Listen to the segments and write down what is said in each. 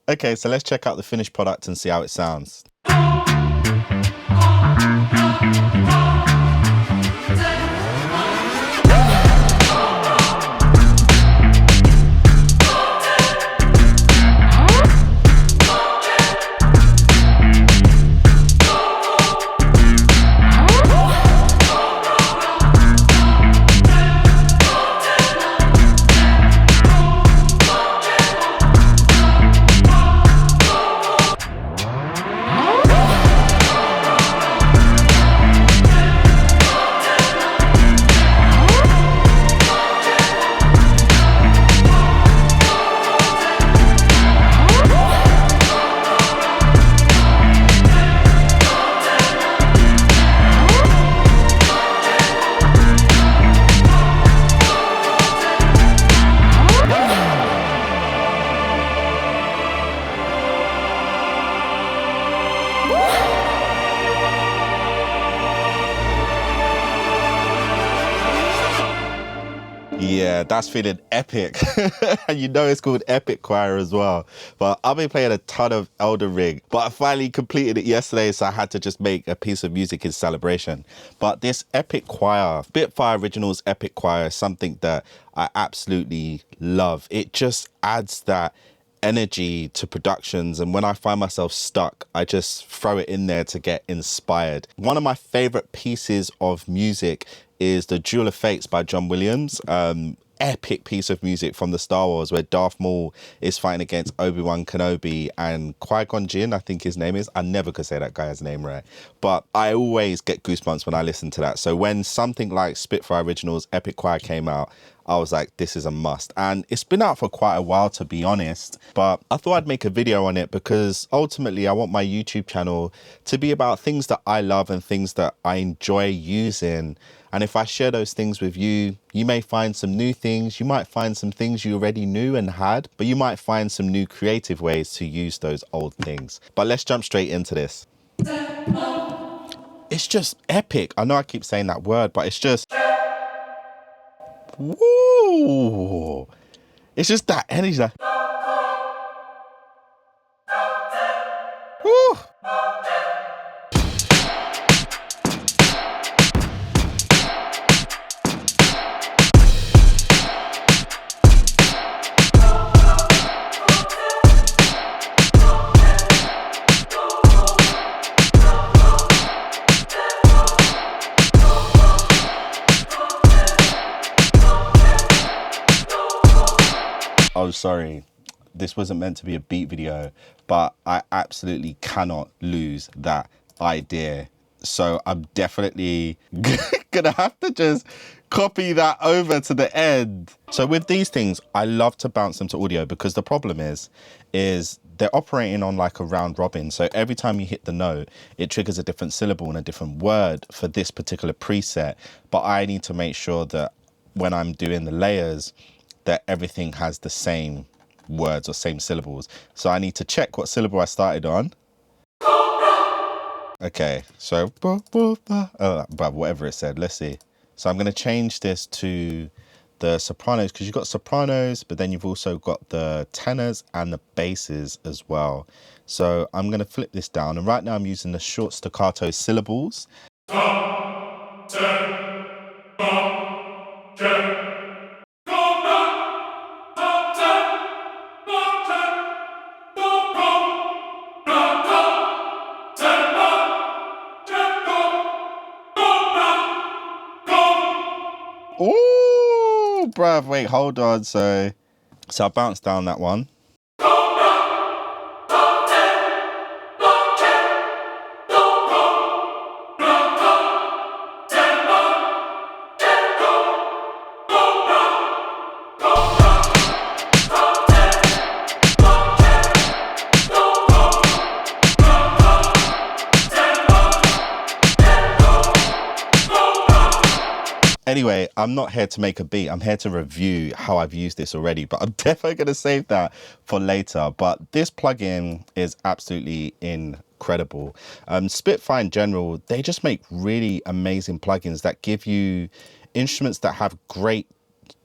Okay, so let's check out the finished product and see how it sounds. Yeah, that's feeling epic. And you know it's called Epic Choir as well. But I've been playing a ton of Elden Ring, but I finally completed it yesterday, so I had to just make a piece of music in celebration. But this Epic Choir, Spitfire Originals Epic Choir, is something that I absolutely love. It just adds that energy to productions, and when I find myself stuck, I just throw it in there to get inspired. One of my favorite pieces of music is the Duel of Fates by John Williams. Epic piece of music from the Star Wars where Darth Maul is fighting against Obi-Wan Kenobi and Qui-Gon Jinn, I think his name is. I never could say that guy's name right, but I always get goosebumps when I listen to that. So when something like Spitfire Originals Epic Choir came out, I was like, this is a must. And it's been out for quite a while, to be honest, but I thought I'd make a video on it because ultimately I want my YouTube channel to be about things that I love and things that I enjoy using. And if I share those things with you, you may find some new things. You might find some things you already knew and had, but you might find some new creative ways to use those old things. But let's jump straight into this. It's just epic. I know I keep saying that word, but it's just, woo! It's just that energy. Woo! Oh, sorry. This wasn't meant to be a beat video, but I absolutely cannot lose that idea. So I'm definitely gonna have to just copy that over to the end. So with these things, I love to bounce them to audio because the problem is they're operating on like a round robin. So every time you hit the note, it triggers a different syllable and a different word for this particular preset. But I need to make sure that when I'm doing the layers, that everything has the same words or same syllables. So I need to check what syllable I started on. Okay, so but whatever it said, let's see. So I'm going to change this to the sopranos because you've got sopranos, but then you've also got the tenors and the basses as well. So I'm going to flip this down, and right now I'm using the short staccato syllables. Ooh, bruv, wait, hold on. So I bounced down that one. Anyway, I'm not here to make a beat. I'm here to review how I've used this already, but I'm definitely going to save that for later. But this plugin is absolutely incredible. Spitfire in general, they just make really amazing plugins that give you instruments that have great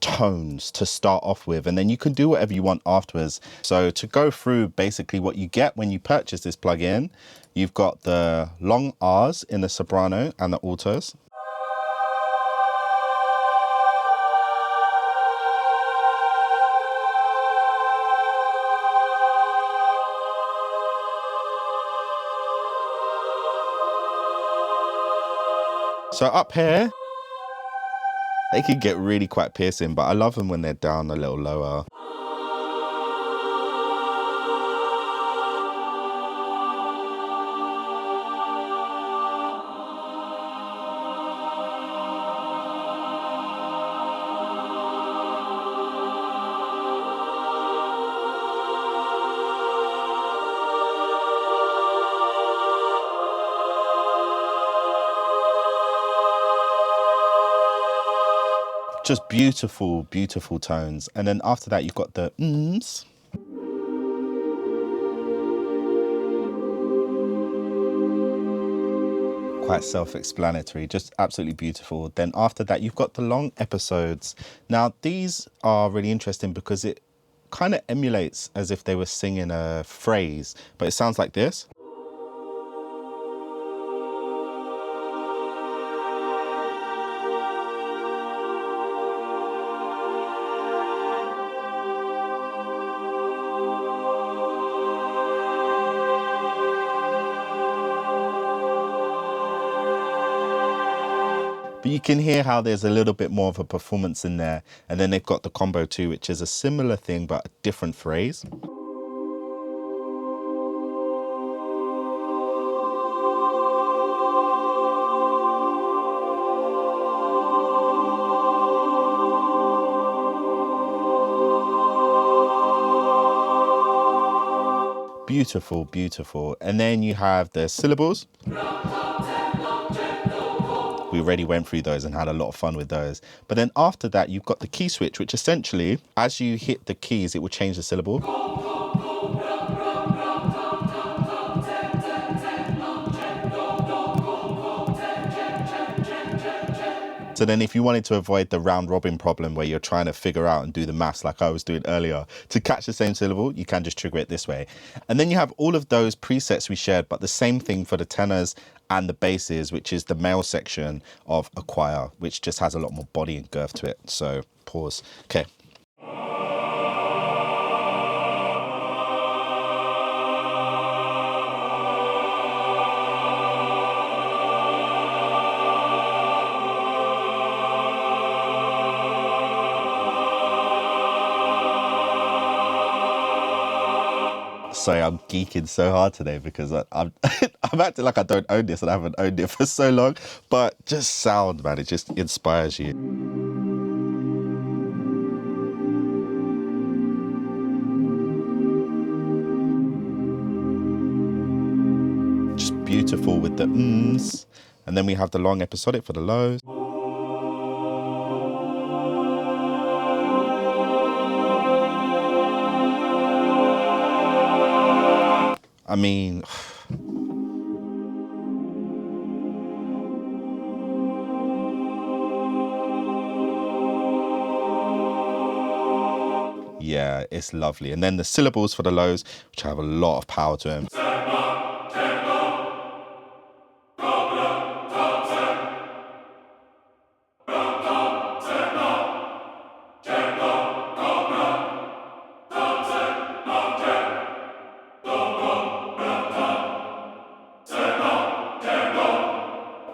tones to start off with, and then you can do whatever you want afterwards. So to go through basically what you get when you purchase this plugin, you've got the long R's in the soprano and the altos. So up here, they can get really quite piercing, but I love them when they're down a little lower. Just beautiful, beautiful tones. And then after that, you've got the mms. Quite self-explanatory, just absolutely beautiful. Then after that, you've got the long episodes. Now, these are really interesting because it kind of emulates as if they were singing a phrase, but it sounds like this. But you can hear how there's a little bit more of a performance in there. And then they've got the combo too, which is a similar thing, but a different phrase. Beautiful, beautiful. And then you have the syllables. We already went through those and had a lot of fun with those. But then after that, you've got the key switch, which essentially, as you hit the keys, it will change the syllable. So then if you wanted to avoid the round robin problem where you're trying to figure out and do the maths like I was doing earlier to catch the same syllable, you can just trigger it this way. And then you have all of those presets we shared, but the same thing for the tenors and the basses, which is the male section of a choir, which just has a lot more body and girth to it. So pause. Okay. Sorry, I'm geeking so hard today because I'm I'm acting like I don't own this and I haven't owned it for so long. But just sound, man, it just inspires you. Just beautiful with the mms. And then we have the long episodic for the lows. I mean, yeah, it's lovely. And then the syllables for the lows, which have a lot of power to them.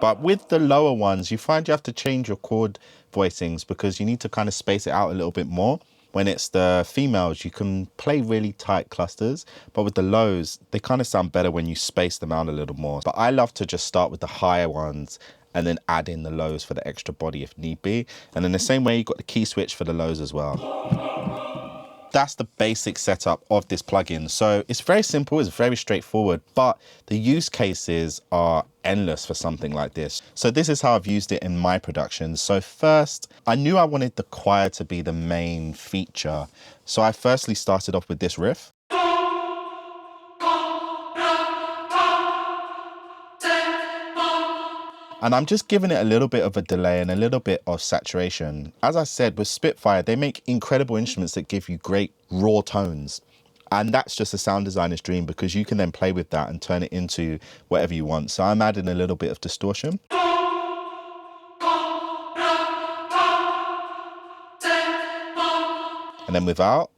But with the lower ones, you find you have to change your chord voicings because you need to kind of space it out a little bit more. When it's the females, you can play really tight clusters, but with the lows, they kind of sound better when you space them out a little more. But I love to just start with the higher ones and then add in the lows for the extra body if need be. And in the same way, you've got the key switch for the lows as well. That's the basic setup of this plugin. So it's very simple, it's very straightforward, but the use cases are endless for something like this. So this is how I've used it in my productions. So first, I knew I wanted the choir to be the main feature. So I firstly started off with this riff. And I'm just giving it a little bit of a delay and a little bit of saturation. As I said, with Spitfire, they make incredible instruments that give you great raw tones. And that's just a sound designer's dream, because you can then play with that and turn it into whatever you want. So I'm adding a little bit of distortion. And then without.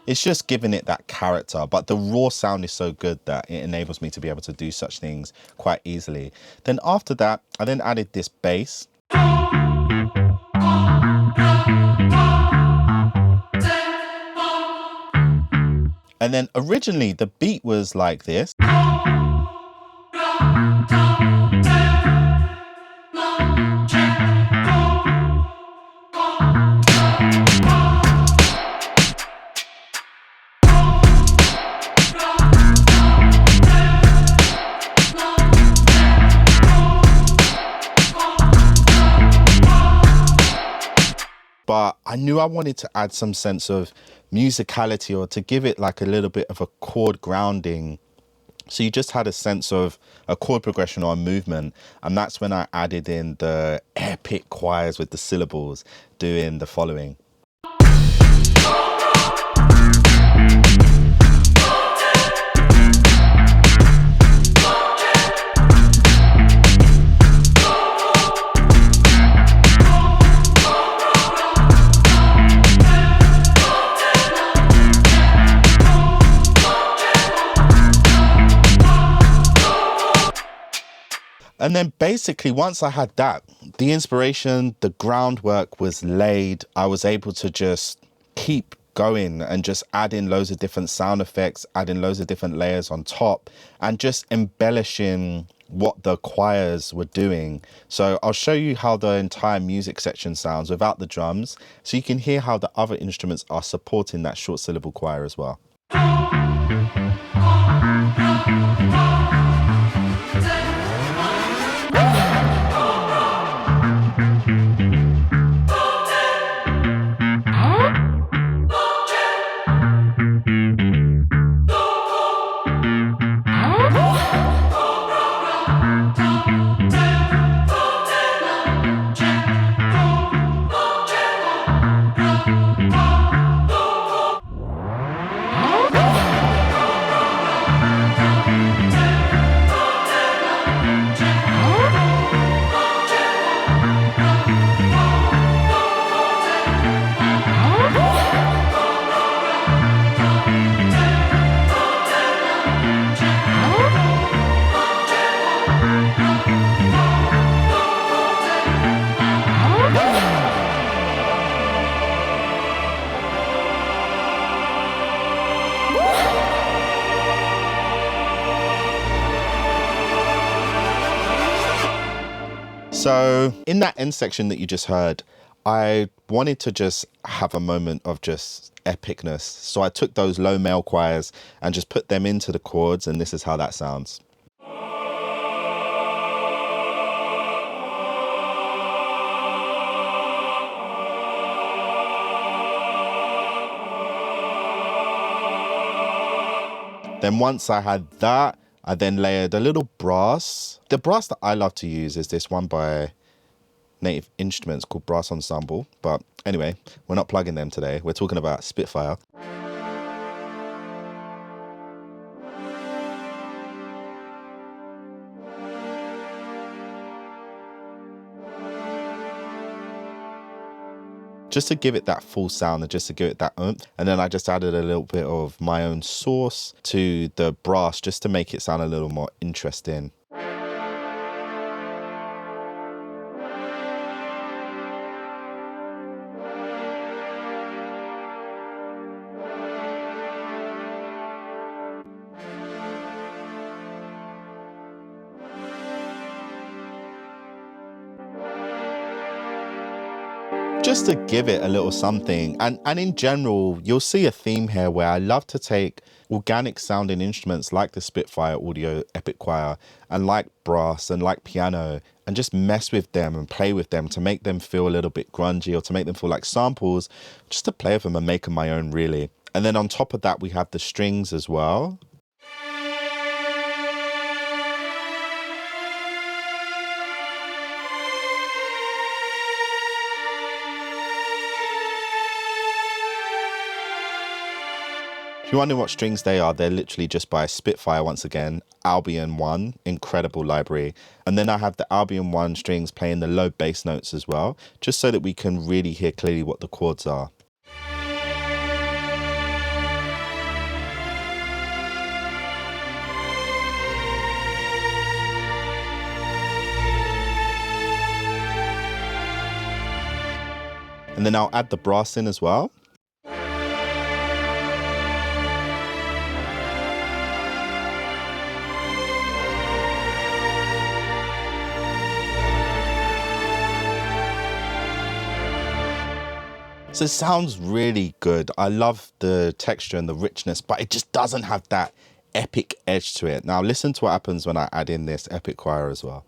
It's just giving it that character, but the raw sound is so good that it enables me to be able to do such things quite easily. Then after that, I then added this bass. And then originally the beat was like this. But I knew I wanted to add some sense of musicality, or to give it like a little bit of a chord grounding. So you just had a sense of a chord progression or a movement. And that's when I added in the epic choirs with the syllables doing the following. And then basically once I had that, the inspiration, the groundwork was laid. I was able to just keep going and just add in loads of different sound effects, add in loads of different layers on top, and just embellishing what the choirs were doing. So I'll show you how the entire music section sounds without the drums, so you can hear how the other instruments are supporting that short syllable choir as well. So in that end section that you just heard, I wanted to just have a moment of just epicness. So I took those low male choirs and just put them into the chords, and this is how that sounds. Then once I had that, I then layered a little brass. The brass that I love to use is this one by Native Instruments called Brass Ensemble. But anyway, we're not plugging them today. We're talking about Spitfire. Just to give it that full sound and just to give it that oomph. And then I just added a little bit of my own sauce to the brass just to make it sound a little more interesting. Just to give it a little something. And in general, you'll see a theme here where I love to take organic sounding instruments like the Spitfire Audio Epic Choir and like brass and like piano, and just mess with them and play with them to make them feel a little bit grungy, or to make them feel like samples, just to play with them and make them my own, really. And then on top of that, we have the strings as well. If you're wondering what strings they are, they're literally just by Spitfire once again, Albion 1, incredible library. And then I have the Albion 1 strings playing the low bass notes as well, just so that we can really hear clearly what the chords are. And then I'll add the brass in as well. So it sounds really good. I love the texture and the richness, but it just doesn't have that epic edge to it. Now listen to what happens when I add in this epic choir as well.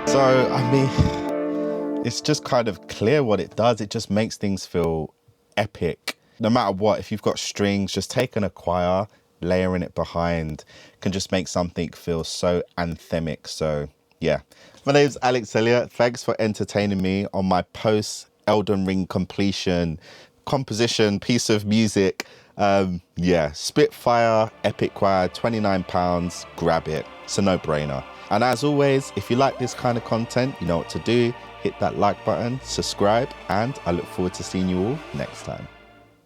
So, I mean, it's just kind of clear what it does. It just makes things feel epic. No matter what, if you've got strings, just taking a choir, layering it behind can just make something feel so anthemic. So, yeah. My name's Alex Elliott. Thanks for entertaining me on my post-Elden Ring completion composition piece of music. Yeah, Spitfire Epic Choir, £29. Grab it. It's a no-brainer. And as always, if you like this kind of content, you know what to do. Hit that like button, subscribe, and I look forward to seeing you all next time.